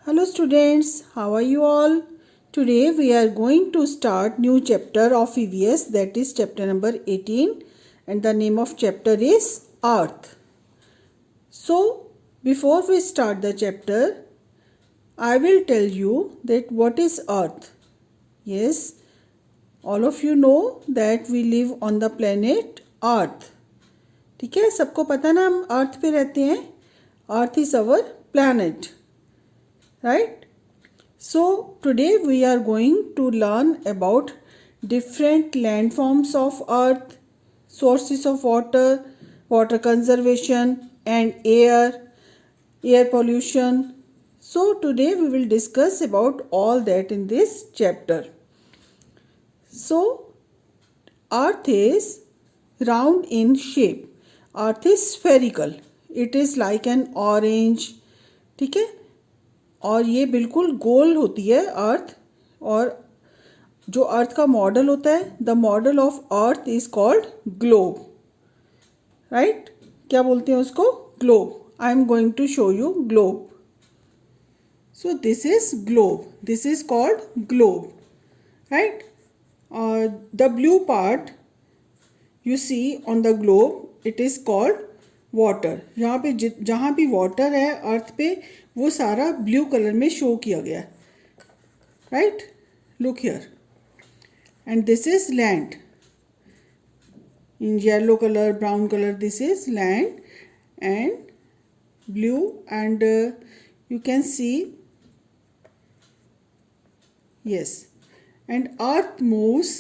Hello students, how are you all? Today we are going to start new chapter of EVS, that is chapter number 18, and the name of chapter is Earth. So before we start the chapter, I will tell you that what is Earth. Yes, all of you know that we live on the planet Earth. ठीक है, सबको पता ना हम अर्थ पे रहते हैं. Earth is our planet, right? So today we are going to learn about different landforms of earth, sources of water, water conservation and air pollution. So today we will discuss about all that in this chapter. So earth is round in shape. Earth is spherical. It is like an orange. ठीक है, और ये बिल्कुल गोल होती है अर्थ. और जो अर्थ का मॉडल होता है, the model of earth is called globe, right? क्या बोलते हैं उसको? Globe. I am going to show you globe. So this is globe. This is called globe, right? The blue part you see on the globe, it is called water. यहाँ पे जहाँ भी water है अर्थ पे, वो सारा ब्लू कलर में show किया गया, right? Look here. And this is land in yellow colour, brown colour. This is land and blue. And you can see, yes. And earth moves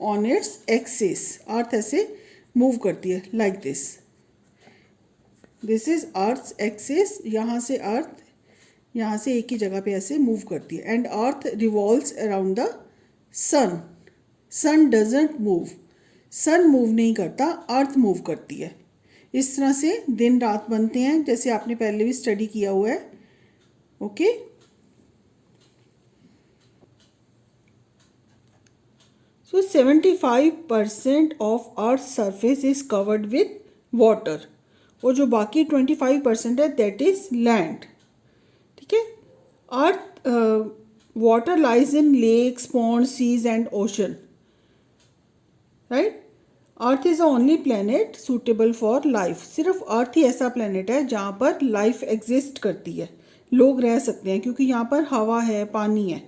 on its axis. Earth ऐसे move करती है like this. This is earth axis. यहाँ से अर्थ यहाँ से एक ही जगह पे ऐसे मूव करती है. And earth revolves around the sun. Sun doesn't move. Sun move नहीं करता, अर्थ मूव करती है. इस तरह से दिन रात बनते हैं, जैसे आपने पहले भी स्टडी किया हुआ है. Okay. So 75% of earth surface is covered with water. और जो बाकी 25% है दैट इज लैंड. ठीक है. Earth water lies in lakes, pond, seas and ocean, right? Earth is the only planet suitable for life. सिर्फ अर्थ ही ऐसा planet है जहाँ पर लाइफ एग्जिस्ट करती है, लोग रह सकते हैं, क्योंकि यहाँ पर हवा है, पानी है.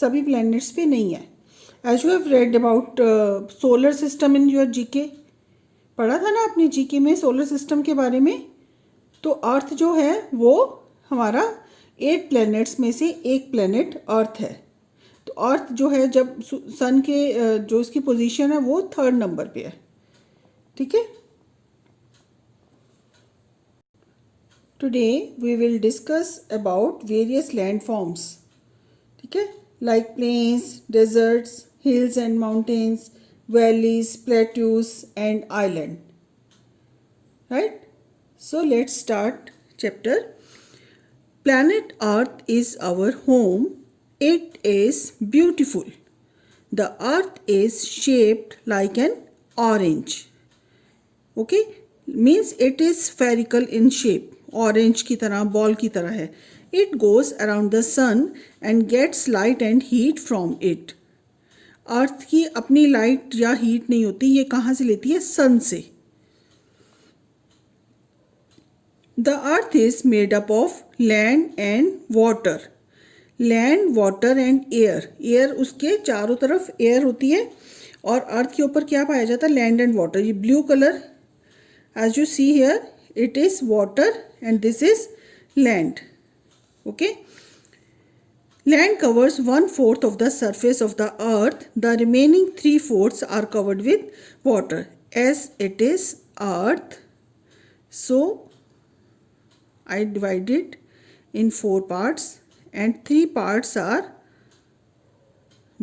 सभी प्लेनेट्स पे नहीं है. As you have read about solar system in your GK, पढ़ा था ना आपने जीके में सोलर सिस्टम के बारे में. तो अर्थ जो है वो हमारा 8 प्लैनेट्स में से एक प्लैनेट अर्थ है. तो अर्थ जो है, जब सन के जो इसकी पोजीशन है वो 3rd नंबर पे है. ठीक है. Today we will discuss about various land forms. ठीक है, like plains, deserts, hills and mountains, valleys, plateaus and island, right? So let's start chapter. Planet Earth is our home. It is beautiful. The earth is shaped like an orange. Okay, means it is spherical in shape. Orange की तरह, ball की तरह है. It goes around the sun and gets light and heat from it. अर्थ की अपनी light या heat नहीं होती, ये कहाँ से लेती है? सन से. The earth is made up of land and water. Land, water and air. Air, उसके चारों तरफ एयर होती है. और अर्थ के ऊपर क्या पाया जाता है? Land and water. ये blue colour as you see here, it is water and this is land. Okay. Land covers 1/4 of the surface of the earth. The remaining 3/4 are covered with water. As it is earth, so I divide it in 4 parts and 3 parts are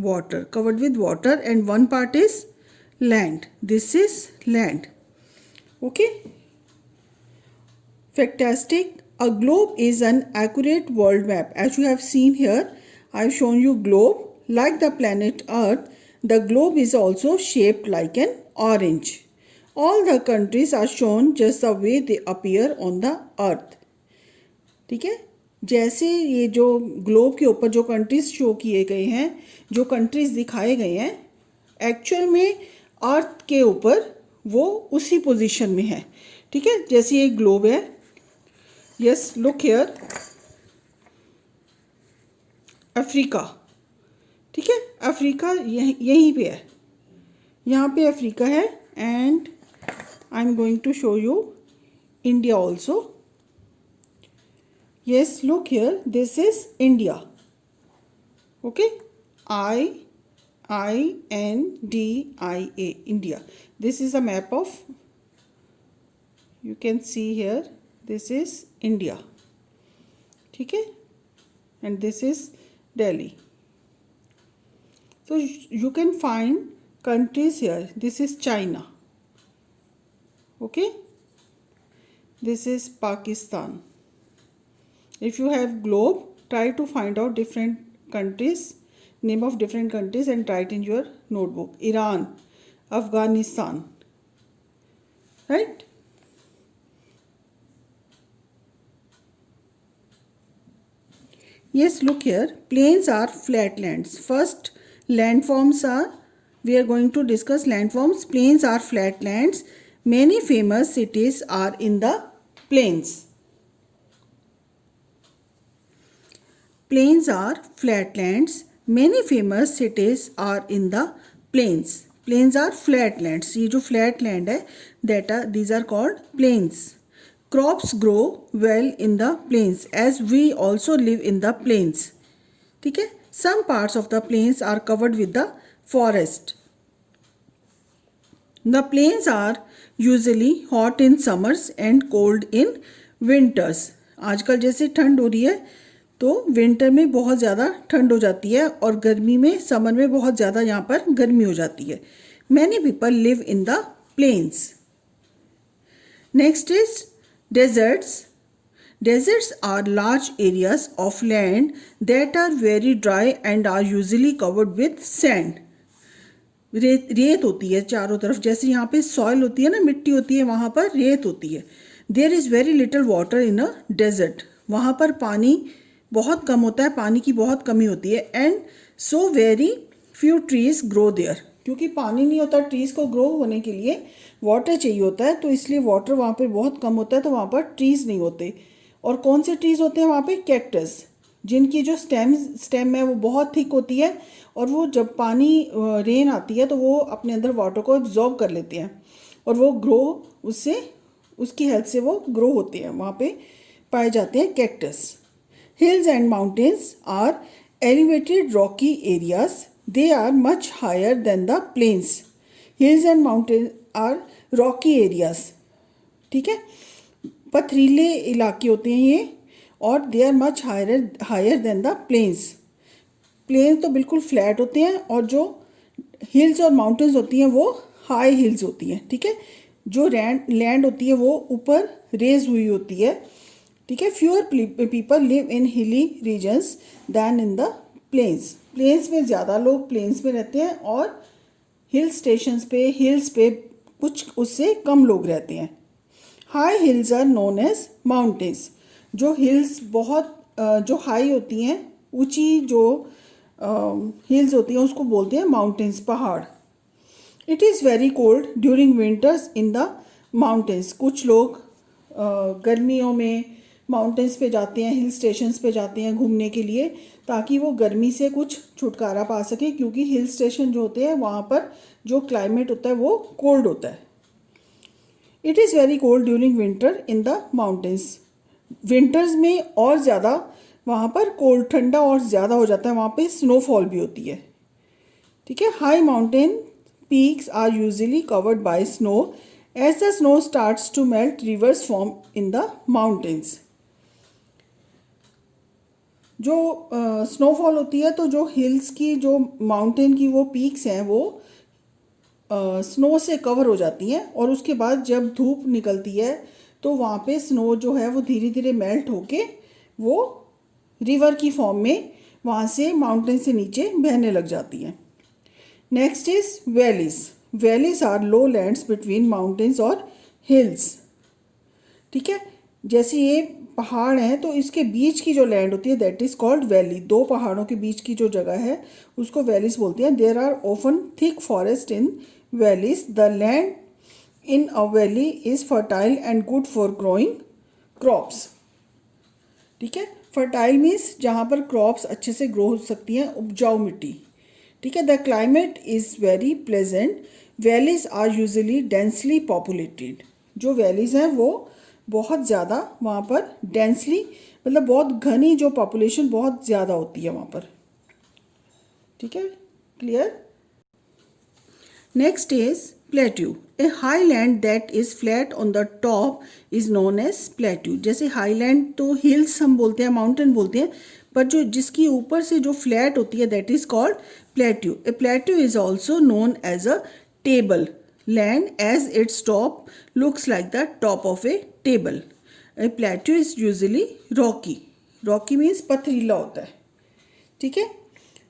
water, covered with water, and 1 part is land. This is land. Okay. Fantastic. A globe is an accurate world map. As you have seen here, I have shown you globe. Like the planet Earth, the globe is also shaped like an orange. All the countries are shown just the way they appear on the earth. ठीक है. जैसे ये जो globe के ऊपर जो countries show किए गए हैं, जो कंट्रीज दिखाए गए हैं, एक्चुअल में अर्थ के ऊपर वो उसी पोजीशन में है। ठीक है, जैसे ये ग्लोब है, यस लुक हियर, अफ्रीका। ठीक है, अफ्रीका यहीं पे है, यहाँ पे अफ्रीका है। And I am going to show you India also. Yes, look here, this is India. Okay, India, India. This is a map of, you can see here, this is India. ठीक है, and this is Delhi. So you can find countries here. This is China. Okay, this is Pakistan. If you have globe, try to find out different countries, name of different countries, and write in your notebook. Iran, Afghanistan, right? Yes, look here. Plains are flatlands. First, landforms are, we are going to discuss landforms. Plains are flatlands. Many famous cities are in the plains. Plains are flatlands. Many famous cities are in the plains. Plains are flatlands. ये जो flatland है, these are called plains. Crops grow well in the plains as we also live in the plains. ठीक है? Some parts of the plains are covered with the forest. The plains are usually hot in summers and cold in winters. आजकल जैसे ठंड हो रही है तो winter में बहुत ज़्यादा ठंड हो जाती है और गर्मी में, समर में बहुत ज़्यादा यहाँ पर गर्मी हो जाती है। Many people live in the plains. Next is deserts. Deserts are large areas of land that are very dry and are usually covered with sand. रेत होती है चारों तरफ, जैसे यहाँ पे सॉइल होती है ना, मिट्टी होती है, वहाँ पर रेत होती है। There is very little water in a desert. वहाँ पर पानी बहुत कम होता है, पानी की बहुत कमी होती है। And so very few trees grow there, क्योंकि पानी नहीं होता ट्रीज़ को ग्रो होने के लिए, वाटर चाहिए होता है, तो इसलिए वाटर वहाँ पे बहुत कम होता है, तो वहाँ पर ट्रीज़ नहीं होते। और कौन से ट्रीज़ होते हैं वहाँ पे? कैक्टस, जिनकी जो स्टेम है वो बहुत थिक होती है और वो जब पानी रेन आती है तो वो अपने अंदर वाटर को एब्जॉर्ब कर लेते हैं और वो ग्रो, उससे उसकी हेल्प से वो ग्रो होते हैं। वहाँ पे पाए जाते हैं cactus. Hills and mountains are elevated rocky areas. They are much higher than the plains. Hills and mountains are rocky areas. ठीक है, पथरीले इलाके होते हैं ये, और they are much higher than the plains. Plains तो बिल्कुल फ्लैट होते हैं और जो hills और mountains होती हैं वो high hills होती हैं। ठीक है, जो लैंड होती है वो ऊपर रेज हुई होती है। ठीक है, fewer people live in hilly regions than in the plains. Plains में ज़्यादा लोग प्लेन्स में रहते हैं और हिल स्टेशंस पे, हिल्स पे कुछ उससे कम लोग रहते हैं। High hills are known as mountains. जो हिल्स बहुत जो हाई होती हैं, ऊंची जो हिल्स होती हैं, उसको बोलते हैं माउंटेन्स, पहाड़। It is very cold during winters in the mountains. कुछ लोग गर्मियों में माउंटेन्स पे जाते हैं, हिल स्टेशंस पे जाते हैं घूमने के लिए, ताकि वो गर्मी से कुछ छुटकारा पा सके, क्योंकि हिल स्टेशन जो होते हैं वहाँ पर जो क्लाइमेट होता है वो कोल्ड होता है। It is very cold during winter in the mountains. Winters में और ज़्यादा वहाँ पर कोल्ड, ठंडा और ज़्यादा हो जाता है, वहाँ पे स्नोफॉल भी होती है। ठीक है, high mountain peaks are usually covered by snow. As the snow starts to melt, rivers form in the mountains. जो स्नोफॉल होती है तो जो हिल्स की, जो माउंटेन की वो पीक्स हैं वो स्नो से कवर हो जाती हैं, और उसके बाद जब धूप निकलती है तो वहाँ पे स्नो जो है वो धीरे धीरे मेल्ट होके वो रिवर की फॉर्म में वहाँ से माउंटेन से नीचे बहने लग जाती हैं। Next is valleys. Valleys are low lands between mountains और हिल्स। ठीक है, जैसे ये पहाड़ हैं तो इसके बीच की जो लैंड होती है दैट इज़ कॉल्ड वैली। दो पहाड़ों के बीच की जो जगह है उसको वैलीज बोलते हैं। There are often thick forest in valleys. The land in a valley is fertile and good for growing crops. ठीक है, फर्टाइल मीन्स जहाँ पर क्रॉप्स अच्छे से ग्रो हो सकती हैं, उपजाऊ मिट्टी। ठीक है, the climate is very pleasant. Valleys are usually densely populated. जो वैलीज हैं वो बहुत ज़्यादा वहाँ पर डेंसली मतलब बहुत घनी जो पॉपुलेशन बहुत ज़्यादा होती है वहाँ पर। ठीक है, clear. Next is plateau. A highland that is flat on the top is known as plateau. जैसे हाईलैंड तो हिल्स हम बोलते हैं, माउंटेन बोलते हैं, पर जो जिसकी ऊपर से जो फ्लैट होती है that is called plateau. A plateau is also known as a table land as its top looks like the top of a table. A plateau is usually rocky. Rocky means पथरीला होता है। ठीक है,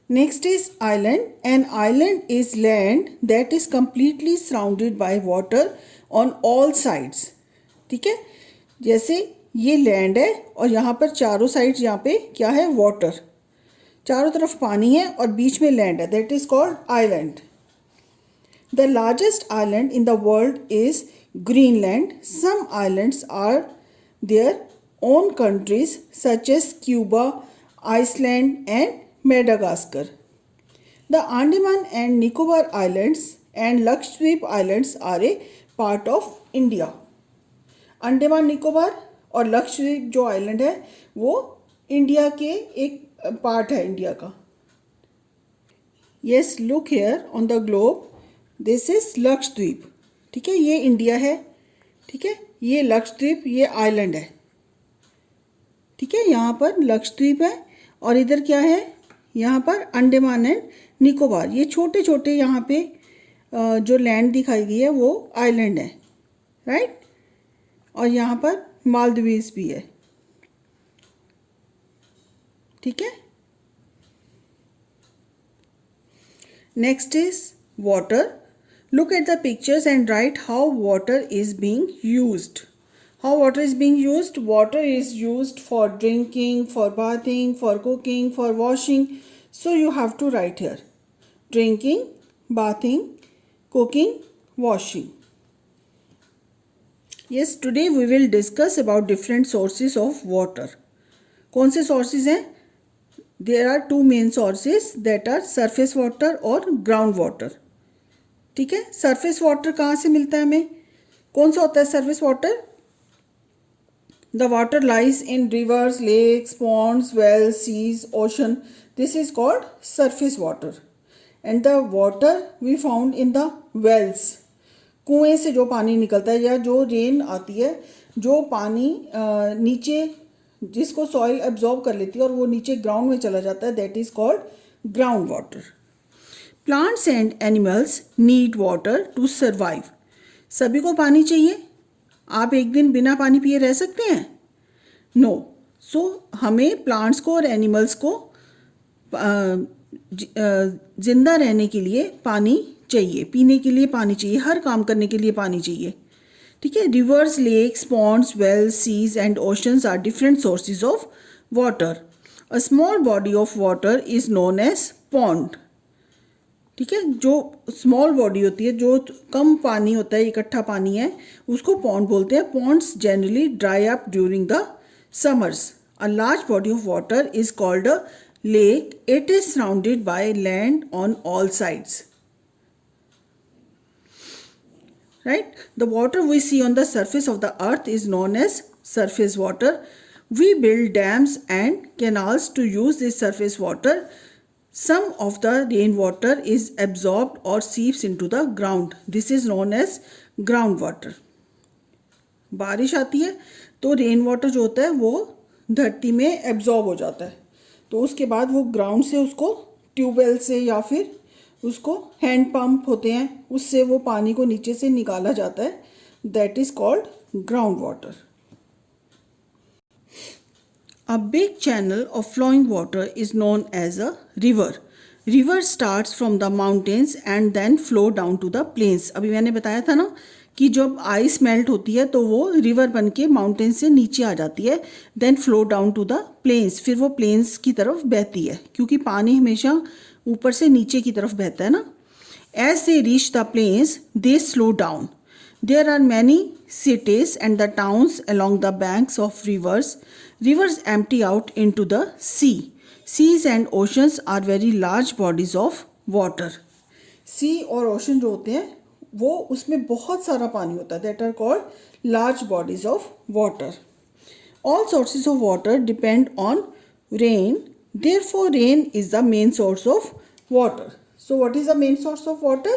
next is island. An island is land that is completely surrounded by water on all sides. ठीक है, जैसे ये land है और यहाँ पर चारों साइड यहाँ पे क्या है, वाटर। चारों तरफ पानी है और बीच में लैंड है, that is called island. The largest island in the world is Greenland. Some islands are their own countries such as Cuba, Iceland and Madagascar. The Andaman and Nicobar Islands and Lakshadweep Islands are a part of India. Andaman Nicobar और लक्षद्वीप जो island है वो India के एक part है, India का। Yes, look here on the globe. This is Lakshadweep. ठीक है, ये इंडिया है। ठीक है, ये लक्षद्वीप, ये आइलैंड है। ठीक है, यहाँ पर लक्षद्वीप है और इधर क्या है, यहाँ पर अंडमान एंड निकोबार। ये छोटे छोटे यहाँ पे जो लैंड दिखाई गई है वो आइलैंड है, राइट। और यहाँ पर मालदीव्स भी है। ठीक है, next is water. Look at the pictures and write how water is being used. How water is being used? Water is used for drinking, for bathing, for cooking, for washing. So you have to write here. Drinking, bathing, cooking, washing. Yes, today we will discuss about different sources of water. कौन से sources हैं? There are two main sources that are surface water और ground water. ठीक है, surface water कहाँ से मिलता है हमें, कौन सा होता है surface water? The water lies in rivers, lakes, ponds, wells, seas, ocean. This is called surface water. And the water we found in the wells. कुएं से जो पानी निकलता है या जो रेन आती है, जो पानी नीचे जिसको सॉइल एब्जॉर्ब कर लेती है और वो नीचे ग्राउंड में चला जाता है, that is called ground water. Plants and animals need water to survive. सभी को पानी चाहिए। आप एक दिन बिना पानी पिए रह सकते हैं? नो। सो हमें प्लांट्स को और एनिमल्स को जिंदा रहने के लिए पानी चाहिए, पीने के लिए पानी चाहिए, हर काम करने के लिए पानी चाहिए। ठीक है, rivers, lakes, ponds, wells, seas and oceans are different sources of water. A small body of water is known as pond. ठीक है, जो स्मॉल बॉडी होती है, जो कम पानी होता है, इकट्ठा पानी है, उसको पॉन्ड बोलते हैं। Ponds generally dry up during the summers. A large body of water is called a lake. It is surrounded by land on all sides. Right? The water we see on the surface of the earth is known as surface water. We build dams and canals to use this surface water. Some of the rainwater is absorbed or seeps into the ground. This is known as groundwater. बारिश आती है तो rain water जो होता है वो धरती में एब्जॉर्ब हो जाता है, तो उसके बाद वो ग्राउंड से उसको ट्यूबवेल से या फिर उसको हैंड पंप होते हैं, उससे वो पानी को नीचे से निकाला जाता है, that is called ground water. A big channel of flowing water is known as a river. River starts from the mountains and then flow down to the plains. अभी मैंने बताया था ना कि जब आइस मेल्ट होती है तो वो रिवर बन के माउंटेन से नीचे आ जाती है, then flow down to the plains, फिर वो प्लेन्स की तरफ बहती है, क्योंकि पानी हमेशा ऊपर से नीचे की तरफ बहता है ना। As they reach the plains they slow down. There are many cities and the towns along the banks of rivers. Rivers empty out into the sea. Seas and oceans are very large bodies of water. Sea और ocean जो होते हैं वो उसमें बहुत सारा पानी होता है, that are called large bodies of water. All sources of water depend on rain. Therefore, rain is the main source of water. So, what is the main source of water?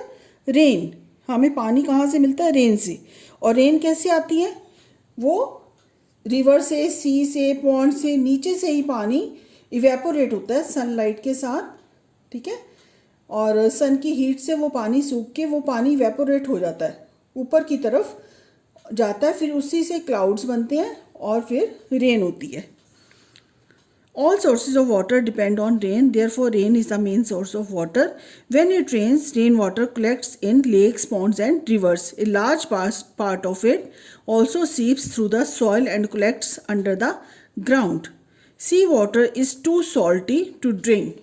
Rain. हमें पानी कहाँ से मिलता है? Rain से। और rain कैसे आती है? वो रिवर से, सी से, पॉन्ड से, नीचे से ही पानी इवेपोरेट होता है सनलाइट के साथ, ठीक है। और सन की हीट से वो पानी सूख के वो पानी इवेपोरेट हो जाता है, ऊपर की तरफ जाता है, फिर उसी से क्लाउड्स बनते हैं और फिर रेन होती है। All sources of water depend on rain, therefore rain is the main source of water. When it rains, rainwater collects in lakes, ponds and rivers. A large part of it also seeps through the soil and collects under the ground. Sea water is too salty to drink.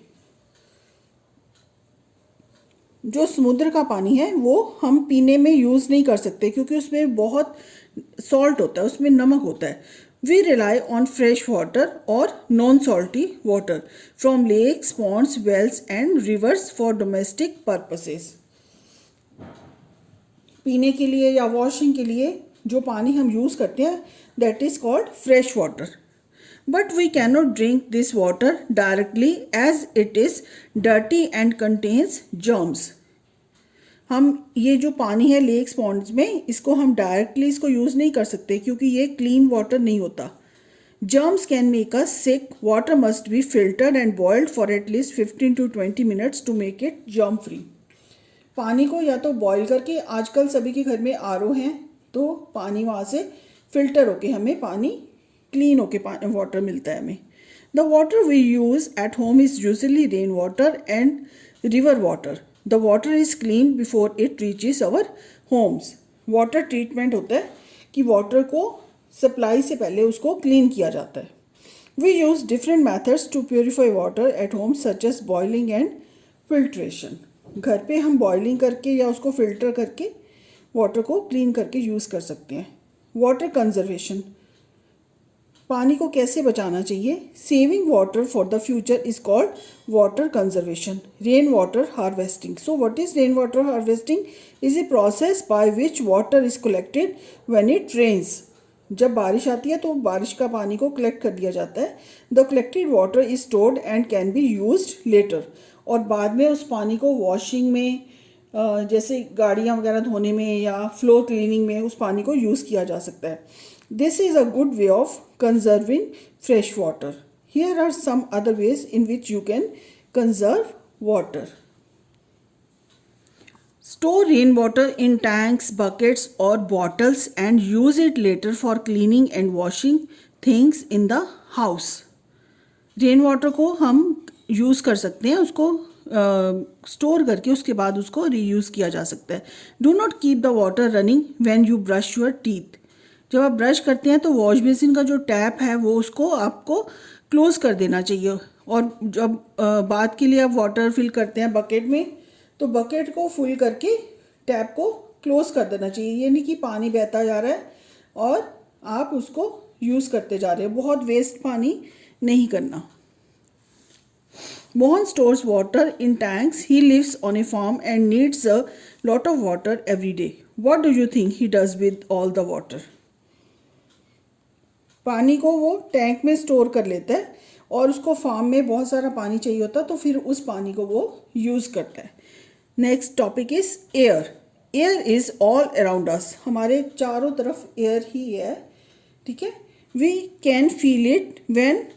जो समुद्र का पानी है वो हम पीने में use नहीं कर सकते, क्योंकि उसमें बहुत सॉल्ट होता है, उसमें नमक होता है। We rely on fresh water or non-salty water from lakes, ponds, wells and rivers for domestic purposes. पीने के लिए या वॉशिंग के लिए जो पानी हम यूज़ करते हैं that is called fresh water. But we cannot drink this water directly as it is dirty and contains germs. हम ये जो पानी है लेक्स पॉन्ड्स में, इसको हम डायरेक्टली इसको यूज़ नहीं कर सकते, क्योंकि ये क्लीन वाटर नहीं होता। Germs can make us sick. Water must be filtered and boiled for at least 15 to 20 minutes to make it germ free. पानी को या तो बॉयल करके, आजकल सभी के घर में आरओ हैं तो पानी वहाँ से फिल्टर होके हमें पानी क्लीन होके वाटर मिलता है हमें. The water we use at home is usually rain water and river water. The water is cleaned before it reaches our homes. Water treatment होता है कि water को सप्लाई से पहले उसको क्लीन किया जाता है. We use different methods to purify water at home such as boiling and filtration. घर पे हम बॉइलिंग करके या उसको फिल्टर करके वाटर को क्लीन करके यूज़ कर सकते हैं. वाटर कंजर्वेशन, पानी को कैसे बचाना चाहिए? Saving water for the future is called water conservation. Rain water harvesting. So what is rain water harvesting? Is a process by which water is collected when it rains. जब बारिश आती है तो बारिश का पानी को कलेक्ट कर दिया जाता है. The collected water is stored and can be used later. और बाद में उस पानी को वॉशिंग में, जैसे गाड़ियाँ वगैरह धोने में या फ्लोर क्लीनिंग में उस पानी को यूज़ किया जा सकता है. This is a good way of conserving fresh water. Here are some other ways in which you can conserve water. Store rainwater in tanks, buckets or bottles and use it later for cleaning and washing things in the house. Rainwater को हम use कर सकते हैं, उसको store करके उसके बाद उसको रीयूज़ किया जा सकता है. Do not keep the water running when you brush your teeth. जब आप ब्रश करते हैं तो वॉश बेसिन का जो टैप है वो उसको आपको क्लोज़ कर देना चाहिए. और जब बाथ के लिए आप वाटर फिल करते हैं बकेट में, तो बकेट को फुल करके टैप को क्लोज़ कर देना चाहिए. ये नहीं कि पानी बहता जा रहा है और आप उसको यूज़ करते जा रहे हो. बहुत वेस्ट पानी नहीं करना. Mohan stores water in tanks. He lives on a farm and needs a lot of water every day. What do you think he does with all the water? पानी को वो टैंक में स्टोर कर लेता है और उसको फार्म में बहुत सारा पानी चाहिए होता है, तो फिर उस पानी को वो यूज़ करता है. Next topic is air. Air is all around us. हमारे चारों तरफ एयर ही है, ठीक है. We can feel it when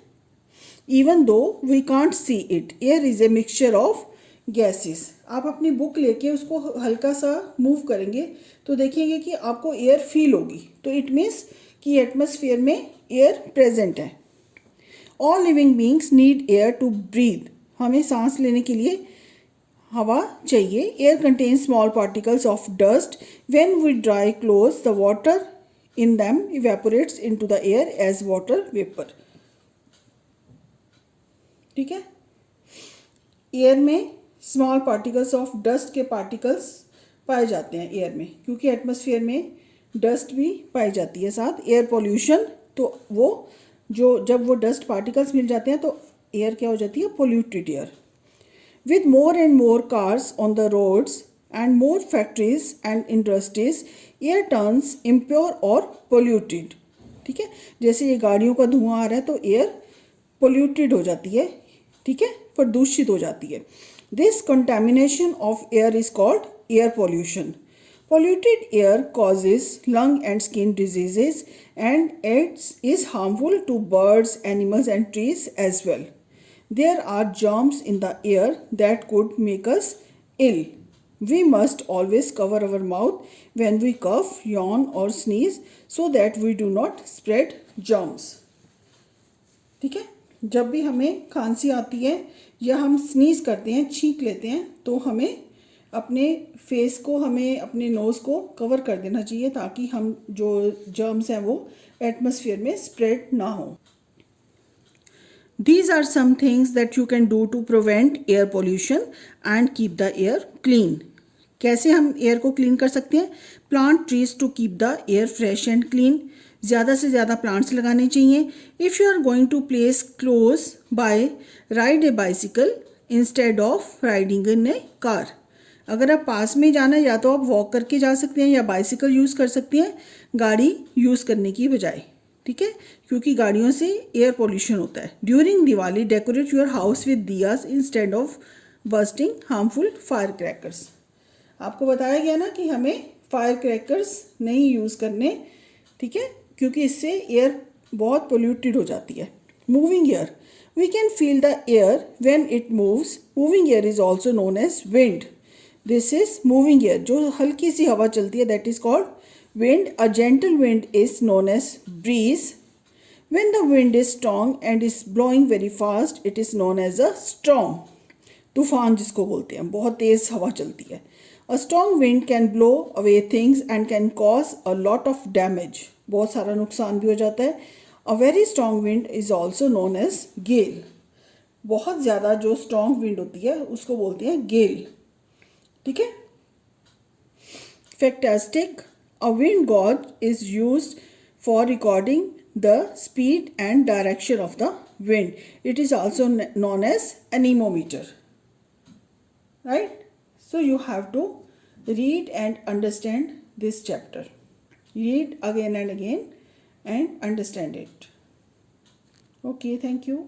even though we can't see it. Air is a mixture of gases. आप अपनी बुक लेके उसको हल्का सा मूव करेंगे तो देखेंगे कि आपको एयर फील होगी, तो इट मीन्स कि एटमॉस्फेयर में एयर प्रेजेंट है. All living beings need air to breathe. हमें सांस लेने के लिए हवा चाहिए. Air contains small particles of dust. When we dry clothes, the water in them evaporates into the air as water vapor. ठीक है. एयर में स्मॉल पार्टिकल्स ऑफ डस्ट के पार्टिकल्स पाए जाते हैं एयर में, क्योंकि एटमॉस्फेयर में डस्ट भी पाई जाती है साथ. एयर पोल्यूशन, तो वो जब वो डस्ट पार्टिकल्स मिल जाते हैं तो एयर क्या हो जाती है, polluted air. With more and more cars on the roads and more factories and industries, air turns impure or polluted. ठीक है, जैसे ये गाड़ियों का धुआं आ रहा है तो एयर पोल्यूटेड हो जाती है. ठीक है, प्रदूषित हो जाती है. This contamination of air is called air pollution. Polluted air causes lung and skin diseases and it is harmful to birds, animals and trees as well. There are germs in the air that could make us ill. We must always cover our mouth when we cough, yawn or sneeze so that we do not spread germs. ठीक है, जब भी हमें खांसी आती है या हम स्नीज करते हैं, छींक लेते हैं, तो हमें अपने फेस को, हमें अपने नोज़ को कवर कर देना चाहिए ताकि हम जो जर्म्स हैं वो एटमॉस्फेयर में स्प्रेड ना हो. These are some things that you can do to prevent air pollution and keep the air clean. कैसे हम एयर को क्लीन कर सकते हैं? Plant trees to keep the air fresh and clean. ज़्यादा से ज़्यादा प्लांट्स लगाने चाहिए. If you are going to place close by, ride a bicycle instead of riding in a car. अगर आप पास में जाना है या तो आप वॉक करके जा सकते हैं या बाइसिकल यूज़ कर सकते हैं गाड़ी यूज़ करने की बजाय. ठीक है, क्योंकि गाड़ियों से एयर पोल्यूशन होता है. During Diwali decorate your house with diyas instead of bursting harmful fire crackers. आपको बताया गया ना कि हमें फायर क्रैकर्स नहीं यूज़ करने. ठीक है, क्योंकि इससे एयर बहुत पोल्यूटेड हो जाती है. Moving air, we can feel the air when it moves. Moving air is also known as wind. This is moving air. जो हल्की सी हवा चलती है that is called wind. A gentle wind is known as breeze. When the wind is strong and is blowing very fast, it is known as a storm. तूफान जिसको बोलते हैं, बहुत तेज हवा चलती है. A strong wind can blow away things and can cause a lot of damage. बहुत सारा नुकसान भी हो जाता है. A very strong wind is also known as gale. बहुत ज़्यादा जो strong wind होती है उसको बोलते हैं gale. ठीक है. Factastic. A wind gauge is used for recording the speed and direction of the wind. It is also known as anemometer. Right? So you have to read and understand this chapter. Read again and again and understand it. Okay, thank you.